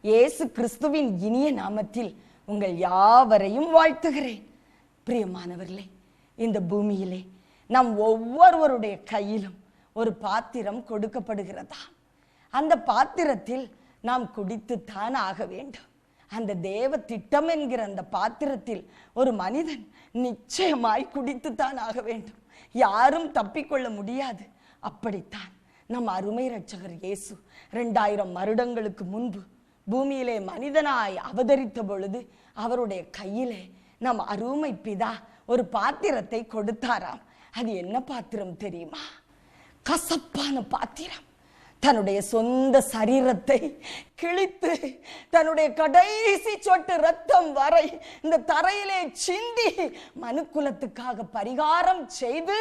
இயேசு கிறிஸ்துவின் இனிய நாமத்தில் உங்கள் யாவரையும் வாழ்த்துகிறேன். பிரியமானவர்களே, இந்த பூமியிலே நம் ஒவ்வொருவருடைய கையிலும் ஒரு பாத்திரம் கொடுக்கப்படுகிறதா? அந்த பாத்திரத்தில் நாம் குடித்துத்தான் ஆக வேண்டும். அந்த தேவ திட்டம் என்கிற அந்த பாத்திரத்தில் ஒரு மனிதன் நிச்சயமாய் குடித்துத்தான் ஆக வேண்டும். யாரும் தப்பிக்கொள்ள முடியாது. அப்படித்தான் நம் அருமை இரட்சகர் இயேசு 2000 வருடங்களுக்கு முன்பு பூமியிலே மனிதனாய் அவதரித்த பொழுது அவருடைய கையிலே நம் அருமை பிதா ஒரு பாத்திரத்தை கொடுத்தாராம். அது என்ன பாத்திரம் தெரியுமா? கசப்பான பாத்திரம். தன்னுடைய சொந்த சரீரத்தை கிழித்து தன்னுடைய கடைசி சொட்டு ரத்தம் வரை இந்த தரையிலே சிந்தி மனுக்குலத்துக்காக பரிகாரம் செய்து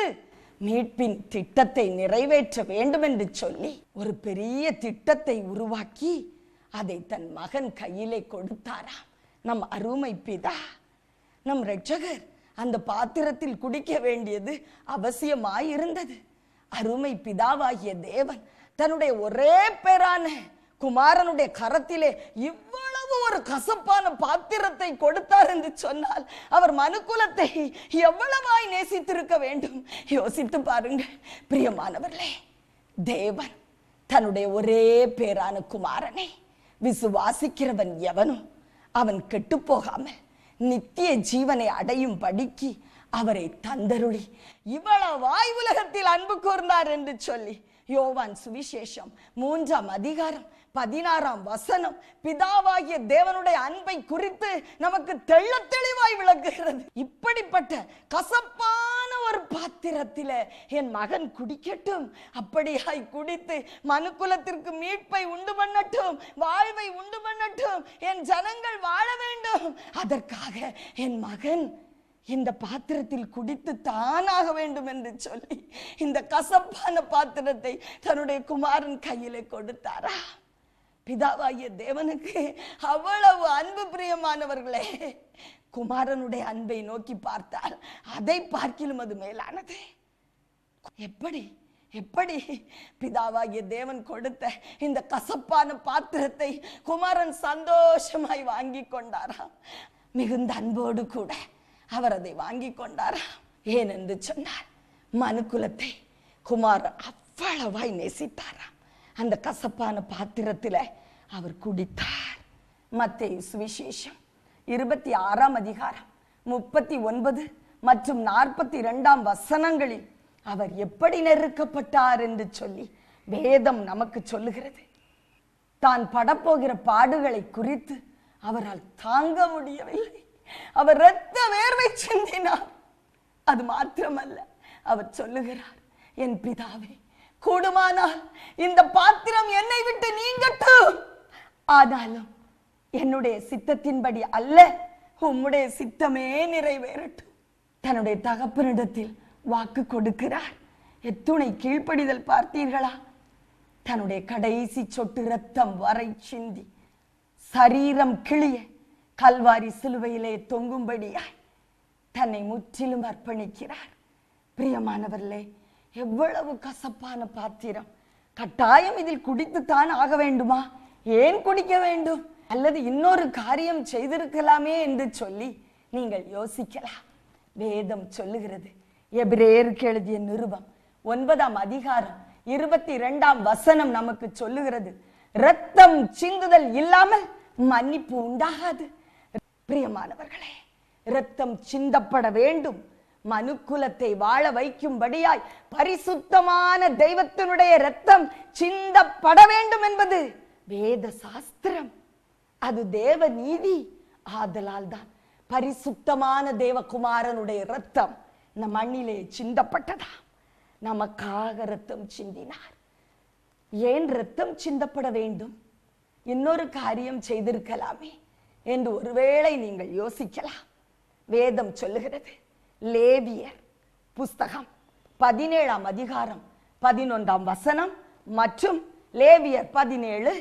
மீட்பின் திட்டத்தை நிறைவேற்ற வேண்டும் என்று சொல்லி ஒரு பெரிய திட்டத்தை உருவாக்கி அதை தன் மகன் கையிலே கொடுத்தாராம். நம் அருமை பிதா, நம் இரட்சகர் அந்த பாத்திரத்தில் குடிக்க வேண்டியது அவசியமாயிருந்தது. அருமை பிதாவாகிய தேவன் தன்னுடைய ஒரே பேரான குமாரனுடைய கரத்திலே இவ்வளவு ஒரு கசப்பான பாத்திரத்தை கொடுத்தார் என்று சொன்னால் அவர் மனுக்குலத்தை எவ்வளவாய் நேசித்திருக்க வேண்டும்? யோசித்து பாருங்கள் பிரியமானவர்களே. தேவன் தன்னுடைய ஒரே பேரான குமாரனை விசுவாசிக்கிறவன் எவனும் அவன் கெட்டு போகாமல் நித்திய ஜீவனை அடையும் படிக்கு அவரை தந்தருளி இவ்வளவாய் உலகத்தில் அன்பு கூர்ந்தார் என்று சொல்லி யோவான் சுவிசேஷம் 3ஆம் அதிகாரம் 16ஆம் வசனம் பிதாவாகிய தேவனுடைய அன்பை குறித்து நமக்கு தெள்ளத் தெளிவாய் விளக்குகிறது. இப்படிப்பட்ட கசப்பான ஒரு பாத்திரத்திலே என் மகன் குடிக்கட்டும், அப்படியாய் குடித்து மனுக்குலத்திற்கு மீட்பை உண்டு பண்ணட்டும், வாழ்வை உண்டு பண்ணட்டும், என் ஜனங்கள் வாழ வேண்டும். அதற்காக என் மகன் இந்த பாத்திரத்தில் குடித்து தானாக வேண்டும் என்று சொல்லி இந்த கசப்பான பாத்திரத்தை தன்னுடைய குமாரன் கையிலே கொடுத்தாரா? பிதாவாகிய தேவனுக்கு அவ்வளவு அன்பு. பிரியமானவர்களே, குமாரனுடைய அன்பை நோக்கி பார்த்தால் அதை பார்க்கிலும் அது மேலானது. எப்படி எப்படி பிதாவாகிய தேவன் கொடுத்த இந்த கசப்பான பாத்திரத்தை குமாரன் சந்தோஷமாய் வாங்கி கொண்டாராம். மிகுந்த அன்போடு கூட அவர் அதை வாங்கி கொண்டாராம். ஏனென்று சொன்னார், மனுக்குலத்தை குமாரன் அவ்வளவாய் நேசித்தாராம். அந்த கசப்பான பாத்திரத்தில் அவர் குடித்தார். மத்தேயு சுவிசேஷம் 26ஆம் அதிகாரம் 39 மற்றும் 42ஆம் வசனங்களில் அவர் எப்படி நெருக்கப்பட்டார் என்று சொல்லி வேதம் நமக்கு சொல்லுகிறது. தான் படப்போகிற பாடுகளை குறித்து அவரால் தாங்க முடியவில்லை. அவர் இரத்த வேர்வை சிந்தினார். அது மாத்திரமல்ல, அவர் சொல்லுகிறார், என் பிதாவே, கூடுமானால் இந்த பாத்திரம் என்னை விட்டு நீங்கட்டும், ஆனாலும் என்னுடைய சித்தத்தின்படி அல்ல, உம்முடைய சித்தமே நிறைவேறட்டும். தன்னுடைய தகப்பனிடத்தில் வாக்கு கொடுக்கிறார். எத்துணை கீழ்ப்படிதல் பார்த்தீர்களா? தன்னுடைய கடைசி சொட்டு ரத்தம் வரை சிந்தி சரீரம் கிளிய கல்வாரி சிலுவையிலே தொங்கும்படியாய் தன்னை முற்றிலும் அர்ப்பணிக்கிறார். பிரியமானவர்களே, எவ்வளவு கசப்பான பாத்திரம்! கட்டாயம் இதில் குடித்துத்தான் ஆக வேண்டுமா? ஏன் குடிக்க வேண்டும்? அல்லது இன்னொரு காரியம் செய்திருக்கலாமே என்று சொல்லி நீங்கள் யோசிக்கலாம். வேதம் சொல்லுகிறது, எபிரேயருக்கு எழுதிய நிருபம் 9ஆம் அதிகாரம் 22ஆம் வசனம் நமக்கு சொல்லுகிறது, இரத்தம் சிந்துதல் இல்லாமல் மன்னிப்பு உண்டாகாது. பிரியமானவர்களே, இரத்தம் சிந்தப்பட வேண்டும். மனுக்குலத்தை வாழ வைக்கும்படியாய் பரிசுத்தமான தெய்வத்தினுடைய இரத்தம் சிந்தப்பட வேண்டும் என்பது வேத சாஸ்திரம். அது தேவ நீதி. ஆதலால் தான் பரிசுத்தமான தேவகுமாரனுடைய இரத்தம் நம் மண்ணிலே சிந்தப்பட்டதா. நமக்காக இரத்தம் சிந்தினார். ஏன் இரத்தம் சிந்தப்பட வேண்டும்? இன்னொரு காரியம் செய்திருக்கலாமே என்று ஒருவேளை நீங்கள் யோசிக்கலாம். வேதம் சொல்லுகிறது, லேவியர் புஸ்தகம் 17ஆம் அதிகாரம் 11ஆம் வசனம் மற்றும் லேவியர் 17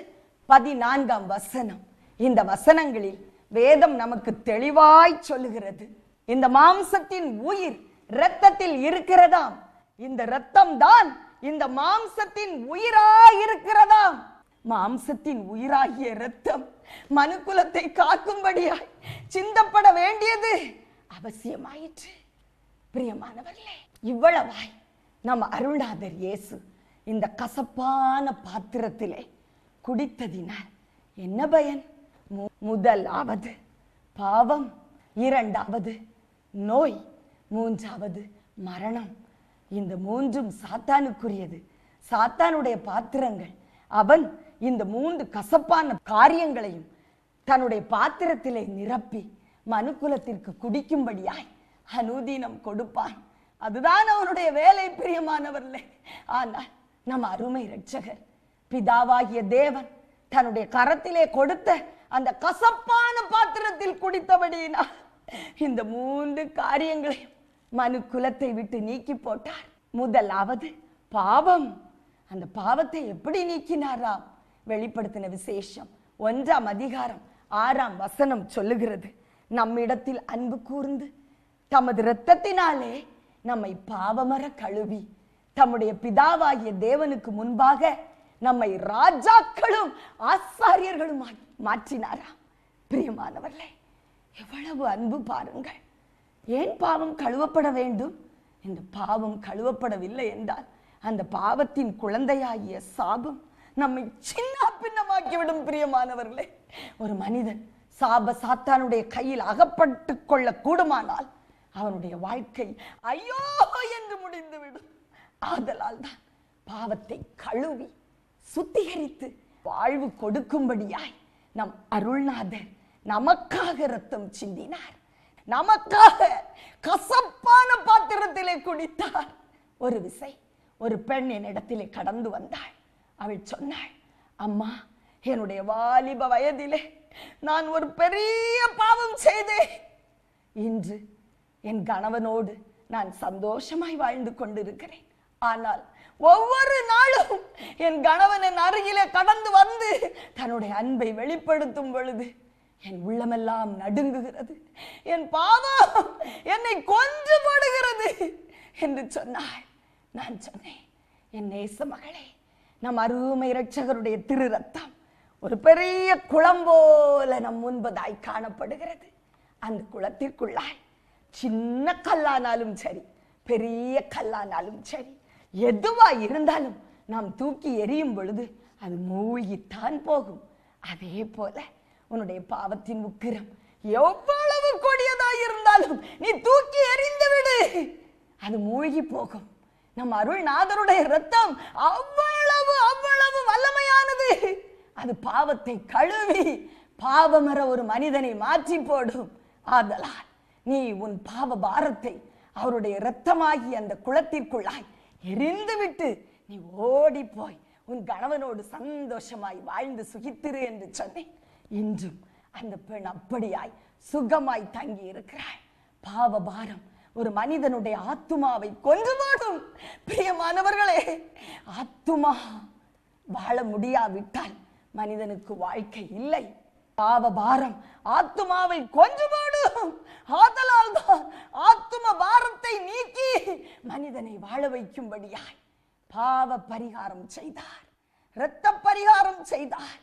14ஆம் வசனம். இந்த வசனங்களில் வேதம் நமக்கு தெளிவாய் சொல்லுகிறது, இந்த மாம்சத்தின் உயிர் இரத்தத்தில் இருக்கிறதாம். இந்த இரத்தம் தான் இந்த மாம்சத்தின் உயிராய் இருக்கிறதாம். மாம்சத்தின் உயிராகிய இரத்தம் மனுக்குலத்தை காக்கும்படியாய் சிந்தப்பட வேண்டியது அவசியமாயிற்று. பிரியமானவர்களே, இவ்வளவாய் நம் அருள்நாதர் இயேசு இந்த கசப்பான பாத்திரத்திலே குடித்ததினால் என்ன பயன்? முதலாவது பாவம், இரண்டாவது நோய், மூன்றாவது மரணம். இந்த மூன்றும் சாத்தானுக்குரியது, சாத்தானுடைய பாத்திரங்கள். அவன் இந்த மூன்று கசப்பான காரியங்களையும் தன்னுடைய பாத்திரத்திலே நிரப்பி மனுக்குலத்திற்கு குடிக்கும்படியாய் அனுதீனம் கொடுப்பான். அதுதான் அவனுடைய வேலை. பிரியமானவர்களே, ஆனால் நம் அருமை இரட்சகர் பிதாவாகிய தேவன் தன்னுடைய கரத்திலே கொடுத்த அந்த கசப்பான பாத்திரத்தில் குடித்தபடியினால் இந்த மூன்று காரியங்களையும் மனுக்குலத்தை விட்டு நீக்கி போட்டார். முதலாவது பாவம். அந்த பாவத்தை எப்படி நீக்கினாராம்? வெளிப்படுத்தின விசேஷம் 1ஆம் அதிகாரம் 6ஆம் வசனம் சொல்லுகிறது, நம்மிடத்தில் அன்பு கூர்ந்து தமது இரத்தத்தினாலே நம்மை பாவமர கழுவி தம்முடைய பிதாவாகிய தேவனுக்கு முன்பாக நம்மை ராஜாக்களும் ஆசாரியர்களும் மாற்றினாராம். பிரியமானவர்களே, எவ்வளவு அன்பு பாருங்கள். ஏன் பாவம் கழுவப்பட வேண்டும்? இந்த பாவம் கழுவப்படவில்லை என்றால் அந்த பாவத்தின் குழந்தையாகிய சாபம் நம்மை சின்ன பின்னமாக்கிவிடும். பிரியமானவர்களே, ஒரு மனிதன் சாப சாத்தானுடைய கையில் அகப்பட்டு கொள்ள கூடுமானால் அவனுடைய வாழ்க்கை ஐயோ என்று முடிந்துவிடும். ஆதலால் தான் பாவத்தை கழுவி சுத்திகரித்து வாழ்வு கொடுக்கும்படியாய் நம் அருள்நாதர் நமக்காக ரத்தம் சிந்தினார், நமக்காக கசப்பான பாத்திரத்திலே குடித்தார். ஒரு விசை ஒரு பெண் என்னிடத்திலே கடந்து வந்தாள். அவள் சொன்னாள், அம்மா, என்னுடைய வாலிப வயதிலே நான் ஒரு பெரிய பாவம் செய்தேன். இன்று என் கணவனோடு நான் சந்தோஷமாய் வாழ்ந்து கொண்டிருக்கிறேன். ஆனால் ஒவ்வொரு நாளும் என் கணவன் என் அருகிலே கடந்து வந்து தன்னுடைய அன்பை வெளிப்படுத்தும் பொழுது என் உள்ளமெல்லாம் நடுங்குகிறது, என் பாவம் என்னை கொன்று போடுகிறது என்று சொன்னாள். நான் சொன்னேன், என் நேச மகளே, நம் அருமை இரட்சகருடைய திரு ரத்தம் ஒரு பெரிய குளம் போல நம் முன்பதாய் காணப்படுகிறது. அந்த குளத்திற்குள்ளாய் சின்ன கல்லானாலும் சரி, பெரிய கல்லானாலும் சரி, எதுவாய் இருந்தாலும் நாம் தூக்கி எறியும் பொழுது அது மூழ்கித்தான் போகும். அதே போல உன்னுடைய பாவத்தின் உக்கிரம் எவ்வளவு கொடியதாய் இருந்தாலும் நீ தூக்கி எறிந்து விடு, அது மூழ்கி போகும். நம் அருள்நாதருடைய இரத்தம் அவ்வளவு அவ்வளவு வல்லமையானது. அது பாவத்தை கழுவி பாவமர ஒரு மனிதனை மாற்றி போடும். ஆதலால் நீ உன் பாவ பாரத்தை அவருடைய இரத்தமாகி அந்த குளத்திற்குள்ளாய் எரிந்து விட்டு நீ ஓடி போய் உன் கணவனோடு சந்தோஷமாய் வாழ்ந்து சுகித்திரு என்று சொன்னேன். இன்றும் அந்த பெண் அப்படியாய் சுகமாய் தங்கி இருக்கிறாள். பாவ பாரம் ஒரு மனிதனுடைய ஆத்துமாவை கொன்று போடும். பிரியமானவர்களே, ஆத்துமா வாழ முடியாவிட்டால் மனிதனுக்கு வாழ்க்கை இல்லை. பாவ பாரம் ஆத்துமாவை கொன்று போடும். ஆதலால் தான் ஆத்தும பாரத்தை நீக்கி மனிதனை வாழ வைக்கும்படியாய் பாவ பரிகாரம் செய்தார், இரத்த பரிகாரம் செய்தார்.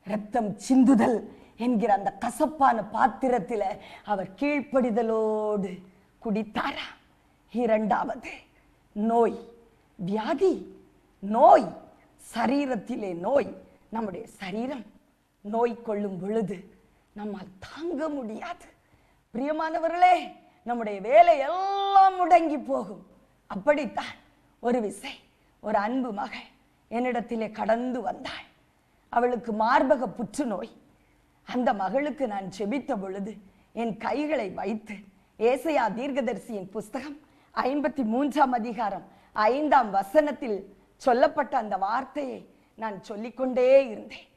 இரத்தம் சிந்துதல் என்கிற அந்த கசப்பான பாத்திரத்தில அவர் கீழ்ப்படிதலோடு குடித்தாரா. இரண்டாவது நோய், வியாதி, நோய், சரீரத்திலே நோய். நம்முடைய சரீரம் நோய் கொள்ளும் பொழுது நம்மால் தாங்க முடியாது. பிரியமானவர்களே, நம்முடைய வேலை எல்லாம் முடங்கி போகும். அப்படித்தான் ஒரு விசை ஒரு அன்பு மகள் என்னிடத்திலே கடந்து வந்தாள். அவளுக்கு மார்பக புற்றுநோய். அந்த மகளுக்கு நான் செபித்த பொழுது என் கைகளை வைத்து ஏசாயா தீர்க்கதரிசியின் புஸ்தகம் 53ஆம் அதிகாரம் 5ஆம் வசனத்தில் சொல்லப்பட்ட அந்த வார்த்தையை நான் சொல்லிக்கொண்டே இருந்தேன்.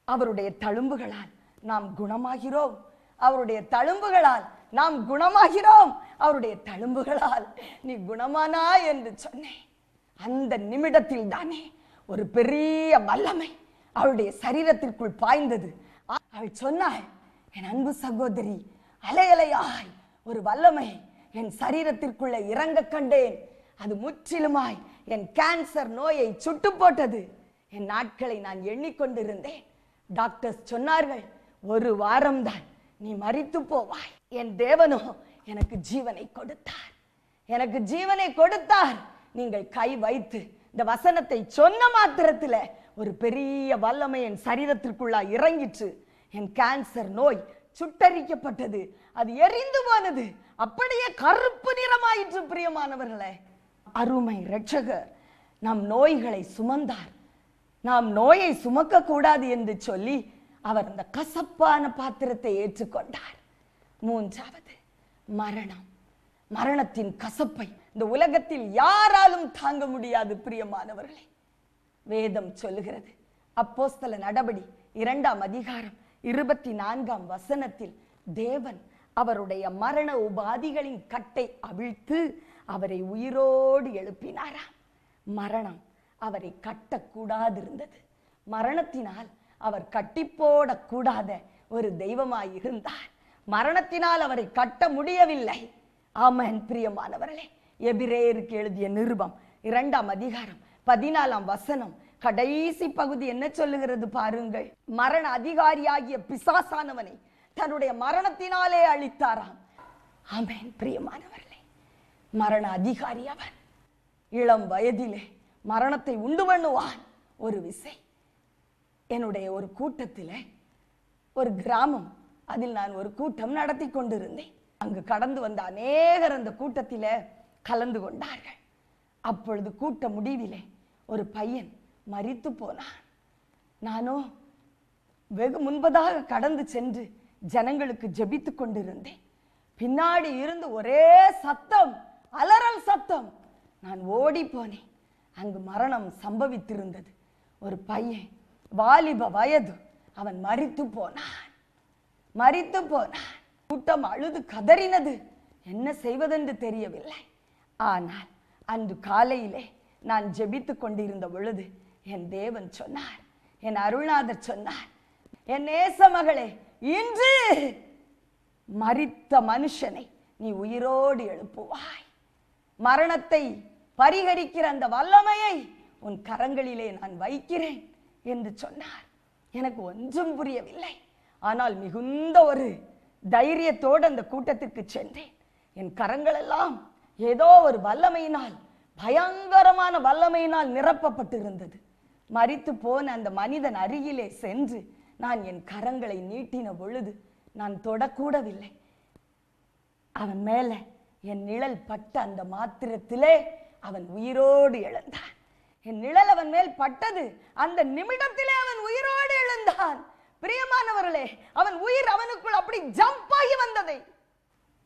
அவருடைய தழும்புகளால் நாம் குணமாகிறோம், அவருடைய தழும்புகளால் நாம் குணமாகிறோம், அவருடைய தழும்புகளால் நீ குணமானா என்று சொன்னேன். அந்த நிமிடத்தில் தானே ஒரு பெரிய வல்லமை அவளுடைய சரீரத்திற்குள் பாய்ந்தது. அவள் சொன்னாள், என் அன்பு சகோதரி, அலையலையாய் ஒரு வல்லமை என் சரீரத்திற்குள்ள இறங்க கண்டேன். அது முற்றிலுமாய் என் கேன்சர் நோயை சுட்டு போட்டது. என் நாட்களை நான் எண்ணிக்கொண்டிருந்தேன். டாக்டர்ஸ் சொன்னார்கள், ஒரு வாரம்தான் நீ மரித்து போவாய். என் தேவனோ எனக்கு ஜீவனை கொடுத்தார், எனக்கு ஜீவனை கொடுத்தார். நீங்கள் கை வைத்து இந்த வசனத்தை சொன்ன மாத்திரத்தில் ஒரு பெரிய வல்லமை என் சரீரத்திற்குள்ளா இறங்கிற்று. என் கேன்சர் நோய் சுட்டரிக்கப்பட்டது, அது எரிந்து போனது, அப்படியே கருப்பு நிறமாயிற்று. பிரியமானவர்களே, அருமை இரட்சகர் நம் நோய்களை சுமந்தார். நாம் நோயை சுமக்க கூடாது என்று சொல்லி அவர் அந்த கசப்பான பாத்திரத்தை ஏற்றுக்கொண்டார். மூன்றாவது மரணம். மரணத்தின் கசப்பை இந்த உலகத்தில் யாராலும் தாங்க முடியாது. பிரியமானவர்களே, வேதம் சொல்லுகிறது, அப்போஸ்தல நடபடி 2ஆம் அதிகாரம் 24ஆம் வசனத்தில் தேவன் அவருடைய மரண உபாதிகளின் கட்டை அவிழ்த்து அவரை உயிரோடு எழுப்பினாராம். மரணம் அவரை கட்டக்கூடாது இருந்தது. மரணத்தினால் அவர் கட்டி போடக்கூடாத ஒரு தெய்வமாய் இருந்தார். மரணத்தினால் அவரை கட்ட முடியவில்லை. ஆமென். பிரியமானவர்களே, எபிரேயருக்கு எழுதிய நிருபம் 2ஆம் அதிகாரம் 14ஆம் வசனம் கடைசி பகுதி என்ன சொல்லுகிறது பாருங்கள். மரண அதிகாரியாகிய பிசாசானவனை தன்னுடைய மரணத்தினாலே அழித்தாராம். ஆமென். பிரியமானவர்களே, மரண அதிகாரி அவன். இளம் வயதிலே மரணத்தை உண்டு பண்ணுவான். ஒரு விசை என்னுடைய ஒரு கூட்டத்தில், ஒரு கிராமம், அதில் நான் ஒரு கூட்டம் நடத்தி கொண்டிருந்தேன். அங்கு கடந்து வந்த அநேகர் அந்த கூட்டத்தில் கலந்து கொண்டார்கள். அப்பொழுது கூட்ட முடிவிலே ஒரு பையன் மரித்து போனான். நானோ வெகு முன்பதாக கடந்து சென்று ஜனங்களுக்கு ஜெபித்து கொண்டிருந்தேன். பின்னாடி இருந்து ஒரே சத்தம், அலறல் சத்தம். நான் ஓடி போனேன். அங்கு மரணம் சம்பவித்திருந்தது. ஒரு பையன், வாலிப வயது, அவன் மரித்து போனான். மரித்து போனான். கூட்டம் அழுது கதறினது. என்ன செய்வதென்று தெரியவில்லை. ஆனால் அன்று காலையிலே நான் ஜெபித்து கொண்டிருந்த பொழுது என் தேவன் சொன்னார், என் அருள்நாதர் சொன்னார், என் நேச மகளே, இன்று மரித்த மனுஷனை நீ உயிரோடு எழுப்புவாய். மரணத்தை பரிகரிக்கிற அந்த வல்லமையை உன் கரங்களிலே நான் வைக்கிறேன் என்று சொன்னார். எனக்கு ஒன்றும் புரியவில்லை. ஆனால் மிகுந்த ஒரு தைரியத்தோடு அந்த கூட்டத்திற்கு சென்றேன். என் கரங்கள் எல்லாம் ஏதோ ஒரு வல்லமையினால், பயங்கரமான வல்லமையினால் நிரப்பப்பட்டிருந்தது. மரித்து போன அந்த மனிதன் அருகிலே சென்று நான் என் கரங்களை நீட்டின பொழுது நான் தொடக்கூடவில்லை. அவன் மேல என் நிழல் பட்ட அந்த மாத்திரத்திலே அவன் உயிரோடு எழுந்தான். என் நிழல் அவன் மேல் பட்டது, அந்த நிமிடத்திலே அவன் உயிரோடு எழுந்தான். பிரியமானவர்களே, அவன் உயிர் அவனுக்குள் அப்படி ஜம்ப் ஆகி வந்ததை,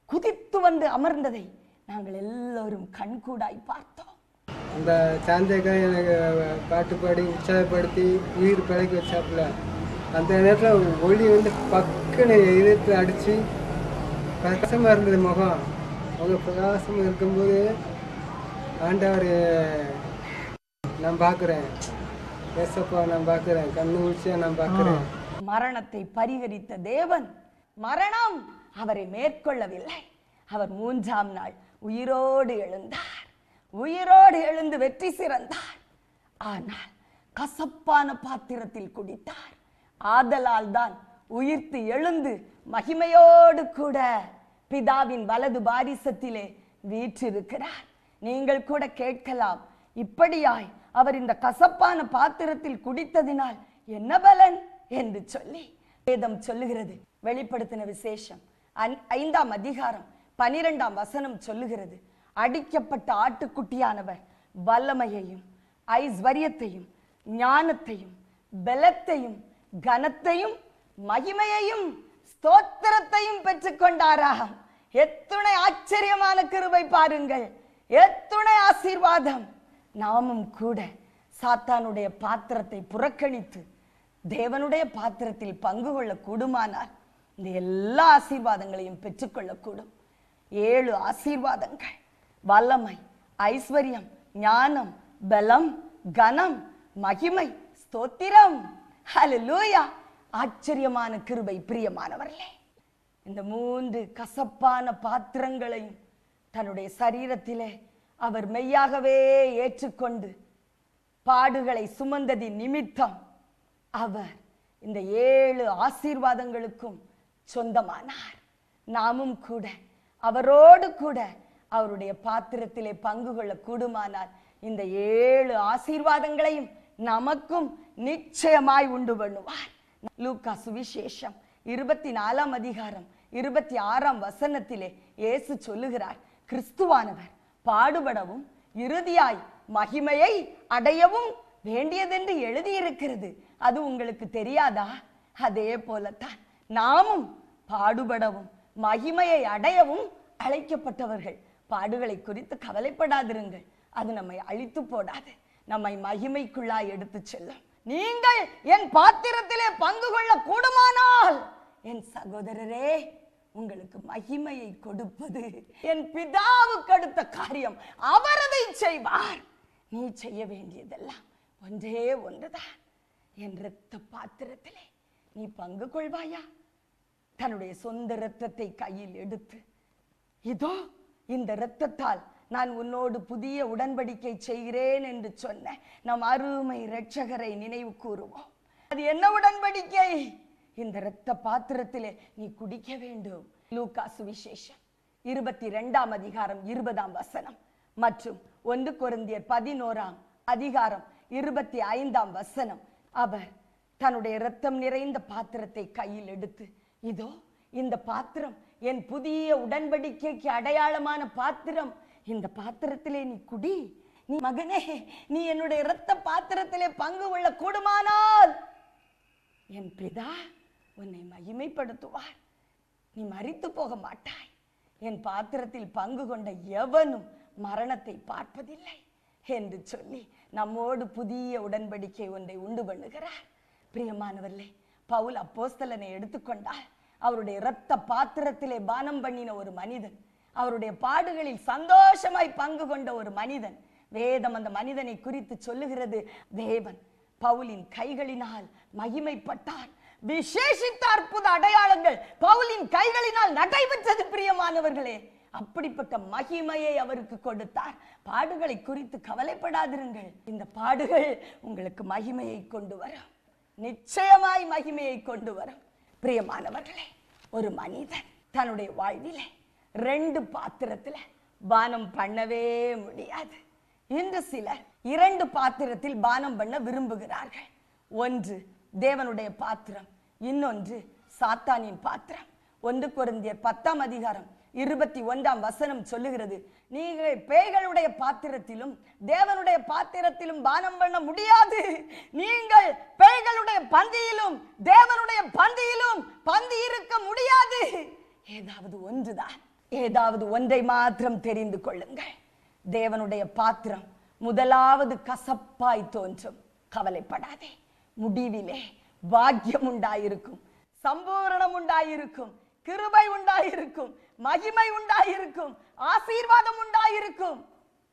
குதித்து வந்து அமர்ந்ததை நாங்கள் எல்லோரும் கண்கூடாய் பார்த்தோம். அந்த சாந்தேக்காய் எனக்கு பாட்டு பாடி உற்சாகப்படுத்தி உயிர் பிழைக்க வச்சாப்புல, அந்த நேரத்தில் ஒளி வந்து பக்குன்னு இதயத்தில் அடித்து பிரகாசமாக இருந்தது. முகம் பிரகாசமாக இருக்கும்போது ஆண்டவர் நான் பார்க்குறேன், ஏசப்பா நான் பார்க்குறேன், கண்ணு உச்சியாக நான் பார்க்குறேன். மரணத்தை பரிகரித்த தேவன் மரணம் அவரை மேற்கொள்ளவில்லை. அவர் 3ஆம் நாள் உயிரோடு எழுந்தார். உயிரோடு எழுந்து வெற்றி சிறந்தார். ஆனால் கசப்பான பாத்திரத்தில் குடித்தார். ஆதலால் தான் உயிர்த்து எழுந்து மகிமையோடு கூட பிதாவின் வலது பாரிசத்திலே வீற்றிருக்கிறார். நீங்கள் கூட கேட்கலாம், இப்படியாய் அவர் இந்த கசப்பான பாத்திரத்தில் குடித்ததினால் என்ன பலன் என்று சொல்லி. வேதம் சொல்லுகிறது, வெளிப்படுத்தின விசேஷம் 5ஆம் அதிகாரம் 12ஆம் வசனம் சொல்லுகிறது, அடிக்கப்பட்ட ஆட்டுக்குட்டியானவர் வல்லமையையும் ஐஸ்வரியத்தையும் ஞானத்தையும் பலத்தையும் கனத்தையும் மகிமையையும் ஸ்தோத்திரத்தையும் பெற்றுக்கொண்டாராம். எத்துணை ஆச்சரியமான கிருபை பாருங்கள், எத்துணை ஆசீர்வாதம். நாமும் கூட சாத்தானுடைய பாத்திரத்தை புறக்கணித்து தேவனுடைய பாத்திரத்தில் பங்கு கொள்ள கூடுமானால் இந்த எல்லா ஆசீர்வாதங்களையும் பெற்றுக்கொள்ளக்கூடும். 7 ஆசீர்வாதங்கள், வல்லமை, ஐஸ்வர்யம், ஞானம், பலம், கனம், மகிமை, ஸ்தோத்திரம். ஹல்லேலூயா! ஆச்சரியமான கிருபை. பிரியமானவர்களே, இந்த 3 கசப்பான பாத்திரங்களையும் தன்னுடைய சரீரத்திலே அவர் மெய்யாகவே ஏற்றுக்கொண்டு பாடுகளை சுமந்ததின் நிமித்தம் அவர் இந்த 7 ஆசீர்வாதங்களுக்கும் சொந்தமானார். நாமும் கூட அவரோடு கூட அவருடைய பாத்திரத்திலே பங்கு கொள்ள கூடுமானால் இந்த 7 ஆசீர்வாதங்களையும் நமக்கும் நிச்சயமாய் உண்டு பண்ணுவார். லூக்கா சுவிசேஷம் 24ஆம் அதிகாரம் 26ஆம் வசனத்திலே இயேசு சொல்லுகிறார், கிறிஸ்துவானவர் பாடுபடவும் இறுதியாய் மகிமையை அடையவும் வேண்டியதென்று எழுதியிருக்கிறது. அது உங்களுக்கு தெரியாதா? அதே போலத்தான் நாமும் பாடுபடவும் மகிமையை அடையவும் அழைக்கப்பட்டவர்கள். பாடுகளை குறித்து கவலைப்படாதிருங்கள். அது நம்மை அழித்து போடாது, நம்மை மகிமைக்குள்ளாய் எடுத்து செல்லும். நீங்கள் என் பாத்திரத்திலே பங்கு கொள்ள கூடுமானால் என் சகோதரரே, உங்களுக்கு மகிமையை கொடுப்பது என் பிதாவுக்கு அடுத்த காரியம். அவர் அதை செய்வார். நீ செய்ய வேண்டியதெல்லாம் ஒன்றே ஒன்றுதான். என் இரத்த பாத்திரத்திலே நீ பங்கு கொள்வாயா? தன்னுடைய சொந்த இரத்தத்தை கையில் எடுத்து, இதோ இந்த இரத்தத்தால் நான் உன்னோடு புதிய உடன்படிக்கை செய்கிறேன் என்று சொன்ன நம் அருமை இரட்சகரை நினைவு கூறுவோம். அது என்ன உடன்படிக்கை? இந்த இரத்த பாத்திரத்திலே நீ குடிக்க வேண்டும். லூக்கா சுவிசேஷம் 22ஆம் அதிகாரம் 20ஆம் வசனம் மற்றும் 1 கொரிந்தியர் 11ஆம் அதிகாரம் 25ஆம் வசனம். அவர் தன்னுடைய இரத்தம் நிறைந்த பாத்திரத்தை கையில் எடுத்து, இதோ இந்த பாத்திரம் என் புதிய உடன்படிக்கைக்கு அடையாளமான பாத்திரம். இந்த பாத்திரத்திலே நீ குடி. நீ மகனே, நீ என்னுடைய இரத்த பாத்திரத்திலே பங்கு கொள்ள கூடுமானால் என் பிதா உன்னை மகிமைப்படுத்துவார். நீ மரித்து போக மாட்டாய். என் பாத்திரத்தில் பங்கு கொண்ட எவனும் மரணத்தை பார்ப்பதில்லை என்று சொல்லி நம்மோடு புதிய உடன்படிக்கை ஒன்றை உண்டு பண்ணுகிறார். பிரியமானவர்களே, பவுல் அப்போஸ்தலனை எடுத்துக்கொண்டால் அவருடைய இரத்த பாத்திரத்திலே பானம் பண்ணின ஒரு மனிதன், அவருடைய பாடுகளில் சந்தோஷமாய் பங்கு கொண்ட ஒரு மனிதன். வேதம் அந்த மனிதனை குறித்து சொல்லுகிறது, தேவன் பவுலின் கைகளினால் மகிமைப்பட்டார். விசேஷித்த அற்புத அடையாளங்கள் பவுலின் கைகளினால் நடைபெற்றது. பிரியமானவர்களே, அப்படிப்பட்ட மகிமையை அவருக்கு கொடுத்தார். பாடுகளை குறித்து கவலைப்படாதிருங்கள். இந்த பாடுகள் உங்களுக்கு மகிமையை கொண்டு வரும், நிச்சயமாய் மகிமையை கொண்டு வரும். பிரியமானவர்களே, ஒரு மனிதன் தன்னுடைய வாழ்விலே 2 பாத்திரத்தில் பானம் பண்ணவே முடியாது. இன்று சிலர் 2 பாத்திரத்தில் பானம் பண்ண விரும்புகிறார்கள். ஒன்று தேவனுடைய பாத்திரம், இன்னொன்று சாத்தானின் பாத்திரம். 1 கொரிந்தியர் 10ஆம் அதிகாரம் 21ஆம் வசனம் சொல்லுகிறது, நீங்கள் பேய்களுடைய பாத்திரத்திலும் தேவனுடைய பாத்திரத்திலும் பானம் பண்ண முடியாது. நீங்கள் பேய்களுடைய பந்தியிலும் தேவனுடைய பந்தியிலும் பந்தி இருக்க முடியாது. ஏதாவது ஒன்றுதான், ஏதாவது ஒன்றை மாத்திரம் தெரிந்து கொள்ளுங்கள். தேவனுடைய பாத்திரம் முதலாவது கசப்பாய் தோன்றும். கவலைப்படாதே, முடிவிலே பாக்கியம் உண்டாயிருக்கும், சம்பூரணம் உண்டாயிருக்கும், கிருபை உண்டாயிருக்கும், மகிமை உண்டாயிருக்கும், ஆசீர்வாதம் உண்டாயிருக்கும்.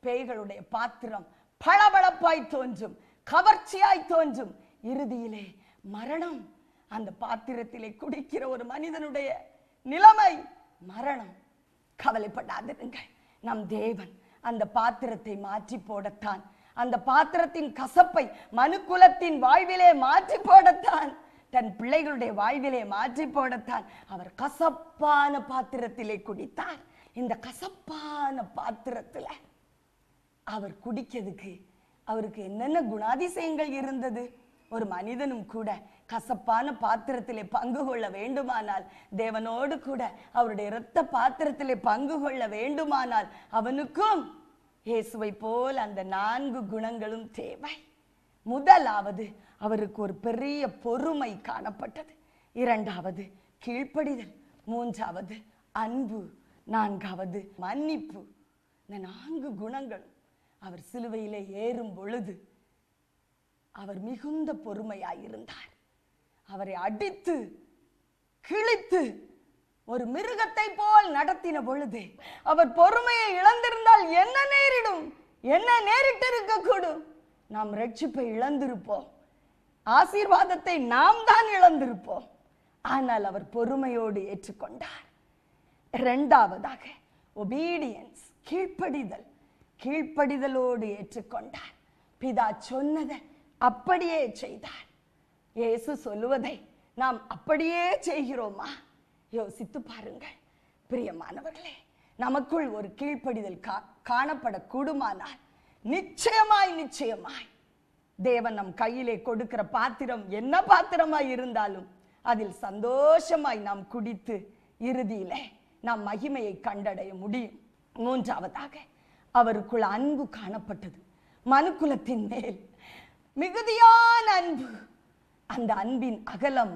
பேய்களுடைய பாத்திரம் பளபளப்பாய் தோன்றும், கவர்ச்சியாய் தோன்றும். இறுதியிலே மரணம். அந்த பாத்திரத்திலே குடிக்கிற ஒரு மனிதனுடைய நிலைமை மரணம். கவலைப்படாதிருங்கள். நம் தேவன் அந்த பாத்திரத்தை மாற்றி போடத்தான், அந்த பாத்திரத்தின் கசப்பை மனுக்குலத்தின் வாழ்விலே மாற்றி போடத்தான், தன் பிள்ளைகளுடைய வாழ்விலே மாற்றி போடத்தான் அவர் கசப்பான பாத்திரத்திலே குடித்தார். இந்த கசப்பான பாத்திரத்துல அவர் குடிக்கிறதுக்கு அவருக்கு என்னென்ன குணாதிசயங்கள் இருந்தது? ஒரு மனிதனும் கூட கசப்பான பாத்திரத்திலே பங்கு கொள்ள வேண்டுமானால், தேவனோடு கூட அவருடைய இரத்த பாத்திரத்திலே பங்கு கொள்ள வேண்டுமானால், அவனுக்கும் இயேசுவை போல் அந்த 4 குணங்களும் தேவை. முதலாவது, அவருக்கு ஒரு பெரிய பொறுமை காணப்பட்டது. 2வது கீழ்ப்படிதல். 3வது அன்பு. 4வது மன்னிப்பு. இந்த 4 குணங்களும் அவர் சிலுவையிலே ஏறும் பொழுது அவர் மிகுந்த பொறுமையாயிருந்தார். அவரை அடித்து கிழித்து ஒரு மிருகத்தை போல் நடத்தின பொழுது அவர் பொறுமையை இழந்திருந்தால் என்ன நேரிடும்? என்ன நேரிட்டு இருக்கக்கூடும்? நாம் ரட்சிப்பை இழந்திருப்போம், ஆசீர்வாதத்தை நாம் தான் இழந்திருப்போம். ஆனால் அவர் பொறுமையோடு ஏற்றுக்கொண்டார். 2வதாக ஒபீடியன்ஸ், கீழ்ப்படிதல். கீழ்ப்படிதலோடு ஏற்றுக்கொண்டார். பிதா சொன்னதை அப்படியே செய்தார். இயேசு சொல்லுவதை நாம் அப்படியே செய்கிறோமா? யோசித்து பாருங்கள் பிரியமானவர்களே. நமக்குள் ஒரு கீழ்ப்படிதல் காணப்படக்கூடுமானால் நிச்சயமாய் தேவன் நம் கையிலே கொடுக்கிற பாத்திரம் என்ன பாத்திரமாய் இருந்தாலும் அதில் சந்தோஷமாய் நாம் குடித்து இறுதியிலே நாம் மகிமையை கண்டடைய முடியும். மூன்றாவதாக அவருக்குள் அன்பு காணப்பட்டது. மனுக்குலத்தின் மேல் மிகுதியான அன்பு. அந்த அன்பின் அகலம்,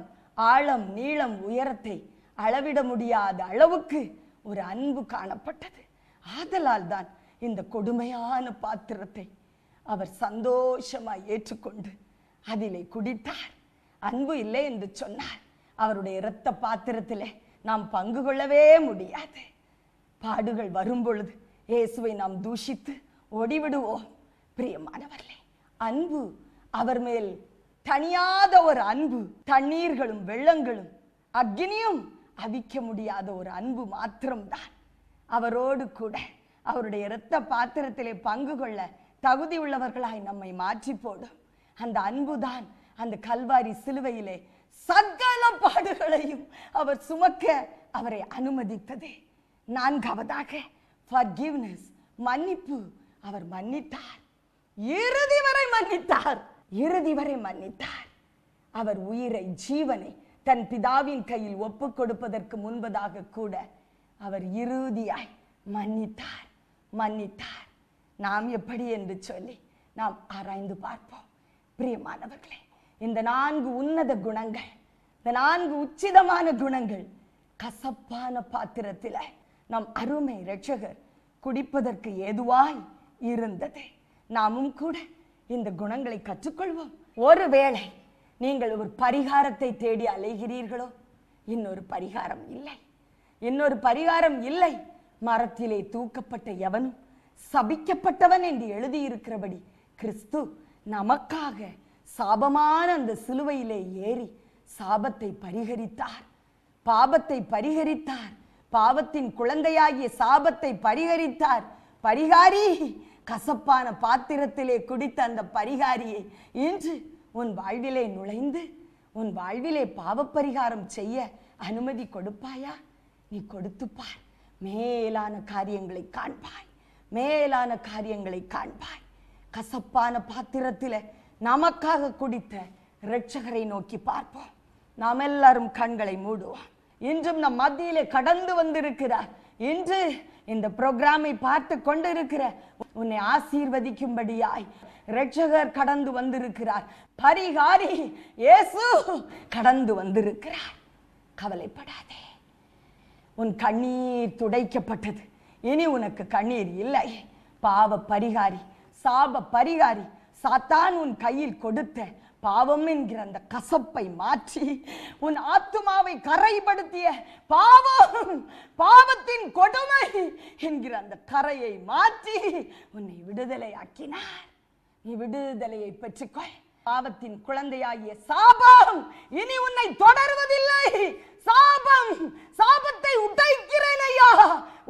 ஆழம், நீளம், உயரத்தை அளவிட முடியாத அளவுக்கு ஒரு அன்பு காணப்பட்டது. ஆதலால் தான் இந்த கொடுமையான பாத்திரத்தை அவர் சந்தோஷமாய் ஏற்றுக்கொண்டு அதிலே குடித்தார். அன்பு இல்லை என்று சொன்னார் அவருடைய இரத்த பாத்திரத்திலே நாம் பங்கு கொள்ளவே முடியாது. பாடுகள் வரும் பொழுது இயேசுவை நாம் தூஷித்து ஓடிவிடுவோம். பிரியமானவர்களே, அன்பு அவர் மேல் தனியாத ஒரு அன்பு. தண்ணீர்களும் வெள்ளங்களும் அக்னியும் அவிக்க முடியாத ஒரு அன்பு மாத்திரம்தான் அவரோடு கூட அவருடைய இரத்த பாத்திரத்திலே பங்கு கொள்ள தகுதி உள்ளவர்களாய் நம்மை மாற்றி போடும். அந்த அன்புதான் அந்த கல்வாரி சிலுவையிலே சகல பாடுகளையும் அவர் சுமக்க அவரை அனுமதித்தது. நான்காவதாக forgiveness, மன்னிப்பு. அவர் மன்னித்தார், இறுதி வரை மன்னித்தார், இறுதி வரை மன்னித்தார். அவர் உயிரை, ஜீவனை தன் பிதாவின் கையில் ஒப்பு கொடுப்பதற்கு முன்பதாக கூட அவர் இறுதியாய் மன்னித்தார். நாம் எப்படி என்று சொல்லி நாம் ஆராய்ந்து பார்ப்போம். பிரியமானவர்களே, இந்த 4 உன்னத குணங்கள், இந்த 4 உச்சிதமான குணங்கள் கசப்பான பாத்திரத்தில் நம் அருமை இரட்சகர் குடிப்பதற்கு ஏதுவாய் இருந்தது. நாமும் கூட இந்த குணங்களை கற்றுக்கொள்வோம். ஒருவேளை நீங்கள் ஒரு பரிகாரத்தை தேடி அலைகிறீர்களோ, இன்னொரு பரிகாரம் இல்லை. மரத்திலே தூக்கப்பட்ட எவனும் சபிக்கப்பட்டவன் என்று எழுதியிருக்கிறபடி கிறிஸ்து நமக்காக சாபமான அந்த சிலுவையிலே ஏறி சாபத்தை பரிகரித்தார், பாவத்தை பரிகரித்தார், பாவத்தின் குழந்தையாகிய சாபத்தை பரிகரித்தார். பரிகாரி, கசப்பான பாத்திரத்திலே குடித்த அந்த பரிகாரியை இன்று உன் வாழ்விலே நுழைந்து உன் வாழ்விலே பாவ பரிகாரம் செய்ய அனுமதி கொடுப்பாயா? நீ கொடுத்துப்பார், மேலான காரியங்களை காண்பாய். கசப்பான பாத்திரத்தில் நமக்காக குடித்த இரட்சகரை நோக்கி பார்ப்போம். நாம் எல்லாரும் கண்களை மூடுவோம். இன்றும் நம் மத்தியிலே கடந்து வந்திருக்கிறார். இன்று இந்த புரோகிராமை பார்த்து கொண்டிருக்கிற உன்னை ஆசீர்வதிக்கும்படியாய் இரட்சகர் கடந்து வந்திருக்கிறார். பரிகாரி இயேசு கடந்து வந்திருக்கிறார். கவலைப்படாதே, உன் கண்ணீர் துடைக்கப்பட்டது. இனி உனக்கு கண்ணீர் இல்லை. பாவ பரிகாரி, சாப பரிகாரி சாத்தான் உன் கையில் கொடுத்த பாவம் என்கிற அந்த கசப்பை மாற்றி உன் ஆத்துமாவை கரைப்படுத்திய பாவத்தின் கொடுமை என்கிற அந்த கரையை மாற்றி உன்னை விடுதலை ஆக்கினார். நீ விடுதலையை பெற்றுக்கொள். பாவத்தின் குழந்தையாகிய சாபம் இனி உன்னை தொடர்வதில்லை. சாபத்தை உடைக்கிறேன் ஐயா,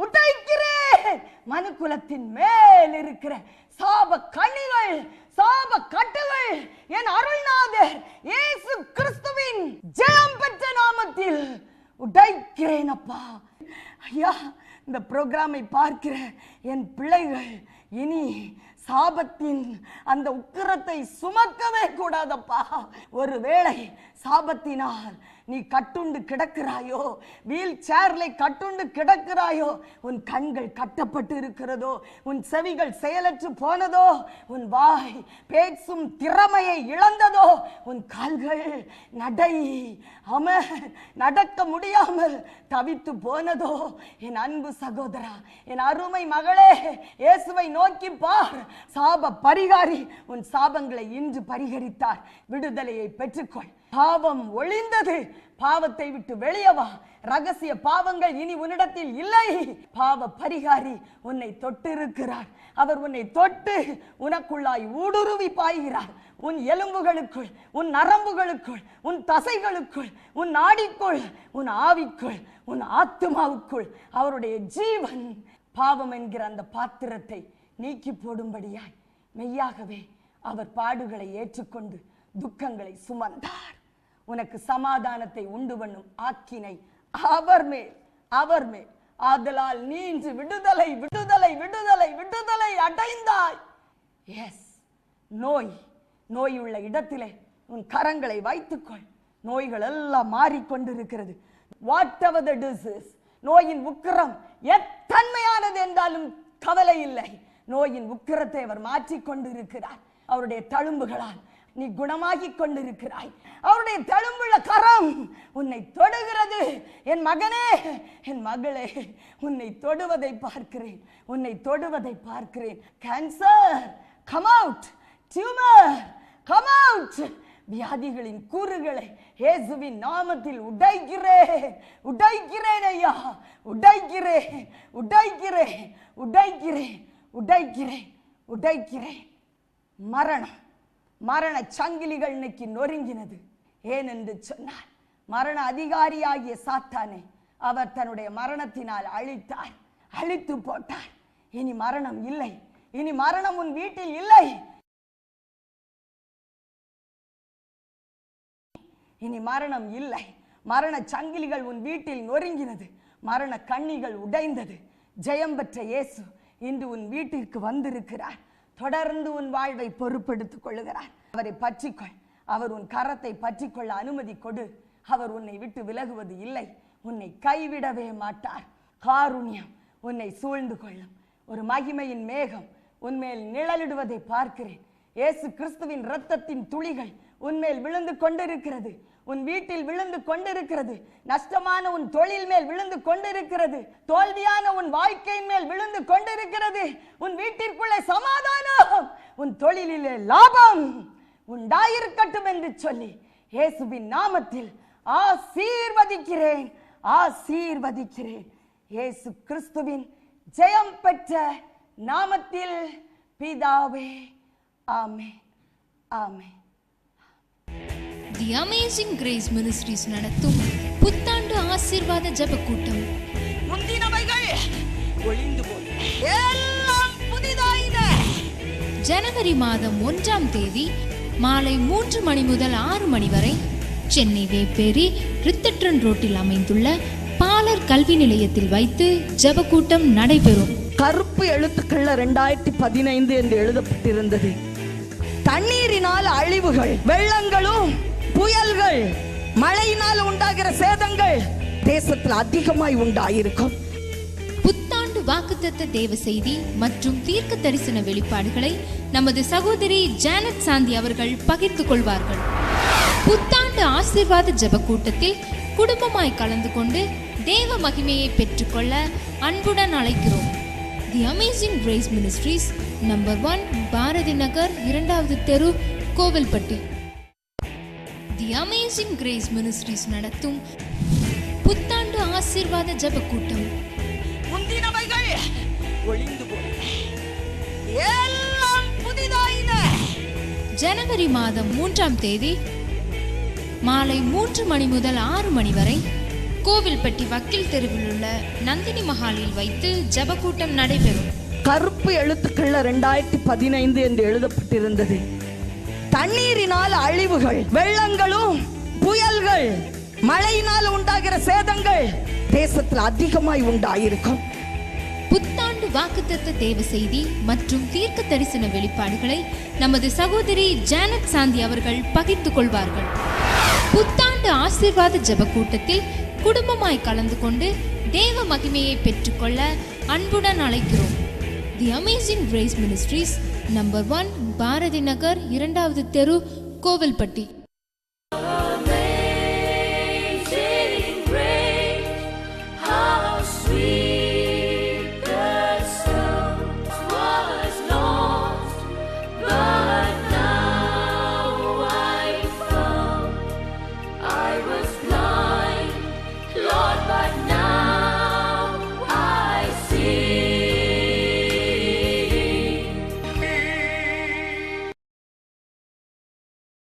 உடைக்கிறேன். மனுக்குலத்தின் மேல் இருக்கிற சாப கண்ணிகள், சாப கட்டுகள் என் அருள்நாதர் இயேசு கிறிஸ்துவின் ஜெயம் பெற்ற நாமத்தில் உடைக்கிறேன் அப்பா. ஐயா, இந்த புரோகிராமை பார்க்கிற என் பிள்ளைகள் இனி சாபத்தின் அந்த உக்கிரத்தை சுமக்கவே கூடாதப்பா. ஒருவேளை சாபத்தினால் நீ கட்டுண்டு கிடக்கிறாயோ, வீல் சேர்ல கட்டுண்டு கிடக்கிறாயோ, உன் கண்கள் கட்டப்பட்டு இருக்கிறதோ, உன் செவிகள் செயலற்று போனதோ, உன் வாய் பேசும் திறமையை இழந்ததோ, உன் கால்கள் நடக்க முடியாமல் தவித்து போனதோ, என் அன்பு சகோதரா, என் அருமை மகளே, இயேசுவை நோக்கி பார். சாப பரிகாரி உன் சாபங்களை இன்று பரிகரித்தார். விடுதலையை பெற்றுக்கொள். பாவம் ஒளிந்தது. பாவத்தை விட்டு வெளியே வா. ரகசிய பாவங்கள் இனி உன்னிடத்தில் இல்லை. பாவ பரிகாரி உன்னை தொட்டு இருக்கிறார். அவர் உன்னை தொட்டு உனக்குள்ளாய் ஊடுருவி பாய்கிறார். உன் எலும்புகளுக்குள், உன் நரம்புகளுக்குள், உன் தசைகளுக்குள், உன் நாடிக்குள், உன் ஆவிக்குள், உன் ஆத்துமாவுக்குள் அவருடைய ஜீவன் பாவம் என்கிற அந்த பாத்திரத்தை நீக்கி போடும்படியாய் மெய்யாகவே அவர் பாடுகளை ஏற்றுக்கொண்டு துக்கங்களை சுமந்தார். உனக்கு சமாதானத்தை உண்டு பண்ணும் ஆக்கினை அவர் மேல். ஆதலால் நீ இன்று விடுதலை விடுதலை விடுதலை விடுதலை அடைந்தாய். எஸ், நோய் உள்ள இடத்திலே உன் கரங்களை வைத்துக்கொள். நோய்கள் எல்லாம் மாறிக்கொண்டிருக்கிறது. வாட் எவர் த டிசீஸ், நோயின் உக்கிரம் எத்தன்மையானது என்றாலும் கவலை இல்லை. நோயின் உக்கிரத்தை அவர் மாற்றிக்கொண்டிருக்கிறார். அவருடைய தழும்புகளால் நீ குணமாகி கொண்டிருக்கிறாய். அவருடைய தழும்புள்ள கரம் உன்னை தொடுகிறது. என் மகனே, என் மகளே, உன்னை தொடுவதை பார்க்கிறேன். Cancer come out, tumour come out. வியாதிகளின் கூறுகளை இயேசுவின் நாமத்தில் உடைக்கிறேன் ஐயா, உடைக்கிறேன். மரண சங்கிலிகள் இன்னைக்கு நொறுங்கினது. ஏன் என்று சொன்னார், மரண அதிகாரியாகிய சாத்தானை அவர் தன்னுடைய மரணத்தினால் அழித்து போட்டார். இனி மரணம் இல்லை. இனி மரணம் உன் வீட்டில் இல்லை. இனி மரணம் இல்லை. மரண சங்கிலிகள் உன் வீட்டில் நொறுங்கினது. மரண கண்ணிகள் உடைந்தது. ஜெயம் பெற்ற இயேசு இன்று உன் வீட்டிற்கு வந்திருக்கிறார். தொடர்ந்து உன் வாழ்வை பொறுப்பெடுத்துக் கொள்ளுகிறார். அவரை பற்றிக்கொள். அவர் உன் கரத்தை பற்றிக்கொள்ள அனுமதி கொடு. அவர் உன்னை விட்டு விலகுவது இல்லை. உன்னை கைவிடவே மாட்டார். காருண்யம் உன்னை சூழ்ந்து கொள்ளும். ஒரு மகிமையின் மேகம் உன்மேல் நிழலிடுவதை பார்க்கிறேன். இயேசு கிறிஸ்துவின் இரத்தத்தின் துளிகள் உன்மேல் விழுந்து கொண்டிருக்கிறது. உன் வீட்டில் விழுந்து கொண்டிருக்கிறது. நஷ்டமான உன் தொழில் மேல் விழுந்து கொண்டிருக்கிறது. தோல்வியான உன் வாழ்க்கையின் மேல் விழுந்து கொண்டிருக்கிறது. உன் வீட்டிற்குள்ளே சமாதானம், உன் தொழிலிலே லாபம் உண்டாயிருக்கட்டும் என்று சொல்லி இயேசுவின் நாமத்தில் ஆசீர்வதிக்கிறேன். இயேசு கிறிஸ்துவின் ஜெயம் பெற்ற நாமத்தில் பிதாவே, ஆமென், ஆமென். தி அமேசிங் கிரேஸ் மினிஸ்ட்ரீஸ் நடத்தும் புத்தாண்டு ஆசீர்வாத ஜெப கூட்டம். முந்தினவைகள் ஒளிந்து போய் எல்லாம் புதிதாயின. ஜனவரி மாதம் 1ஆம் தேதி மாலை 3 மணி முதல் 6 மணி வரை சென்னை வேப்பேரி ரித்தட்டன் ரோட்டில் அமைந்துள்ள பாலர் கல்வி நிலையத்தில் வைத்து ஜெப கூட்டம் நடைபெறும். கருப்பு எழுத்துக்கள்ல 2015 என்று எழுதப்பட்டிருந்தது. தண்ணீரினால் அழிவுகள், வெள்ளங்களும் புயல்கள், மழையினால் உண்டாகிற சேதங்கள் தேசத்தில் அதிகமாய் உண்டாயிருக்கும். புத்தாண்டு வாக்குத்தத்த தேவ செய்தி மற்றும் தீர்க்க தரிசன வெளிப்பாடுகளை நமது சகோதரி ஜானட் சாந்தி அவர்கள் பகிர்ந்து கொள்வார்கள். புத்தாண்டு ஆசீர்வாத ஜெப கூட்டத்தில் குடும்பமாய் கலந்து கொண்டு தேவ மகிமையை பெற்றுக்கொள்ள அன்புடன் அழைக்கிறோம். The amazing grace ministries, number 1, Bharathi Nagar, 2வது தெரு, Kovilpatti. The amazing grace ministries நடத்தும் புத்தாண்டு ஆசீர்வாத ஜெப கூட்டம். முந்தினவைகள் ஒளிந்து போய் எல்லாம் புதிதாயின. ஜனவரி மாதம் 3ஆம் தேதி மாலை 3 மணி முதல் 6 மணி வரை கோவில்பட்டி வக்கீல் தெருவில் உள்ள நந்தினி மஹாலில் வைத்து ஜெப கூட்டம் நடைபெறும். கருப்பு எழுத்துக்கள்ல 2015 என்று எழுதப்பட்டிருந்தது. தண்ணீரினால் அழிவுகள், வெள்ளங்களும் புயல்கள், மழையினால் உண்டாகிற சேதங்கள் தேசத்தில் அதிகமாய் உண்டாயிருக்கும். புத்தாண்டு வாக்குத்தத்த தேவ செய்தி மற்றும் தீர்க்க தரிசன வெளிப்பாடுகளை நமது சகோதரி ஜானட் சாந்தி அவர்கள் பகிர்ந்து கொள்வார்கள். புத்தாண்டு ஆசீர்வாத ஜெப கூட்டத்தில் குடும்பமாய் கலந்து கொண்டு தேவ மகிமையை பெற்றுக்கொள்ள அன்புடன் அழைக்கிறோம். The amazing grace ministries, number 1, Bharathi Nagar, 2வது தெரு, கோவில்பட்டி.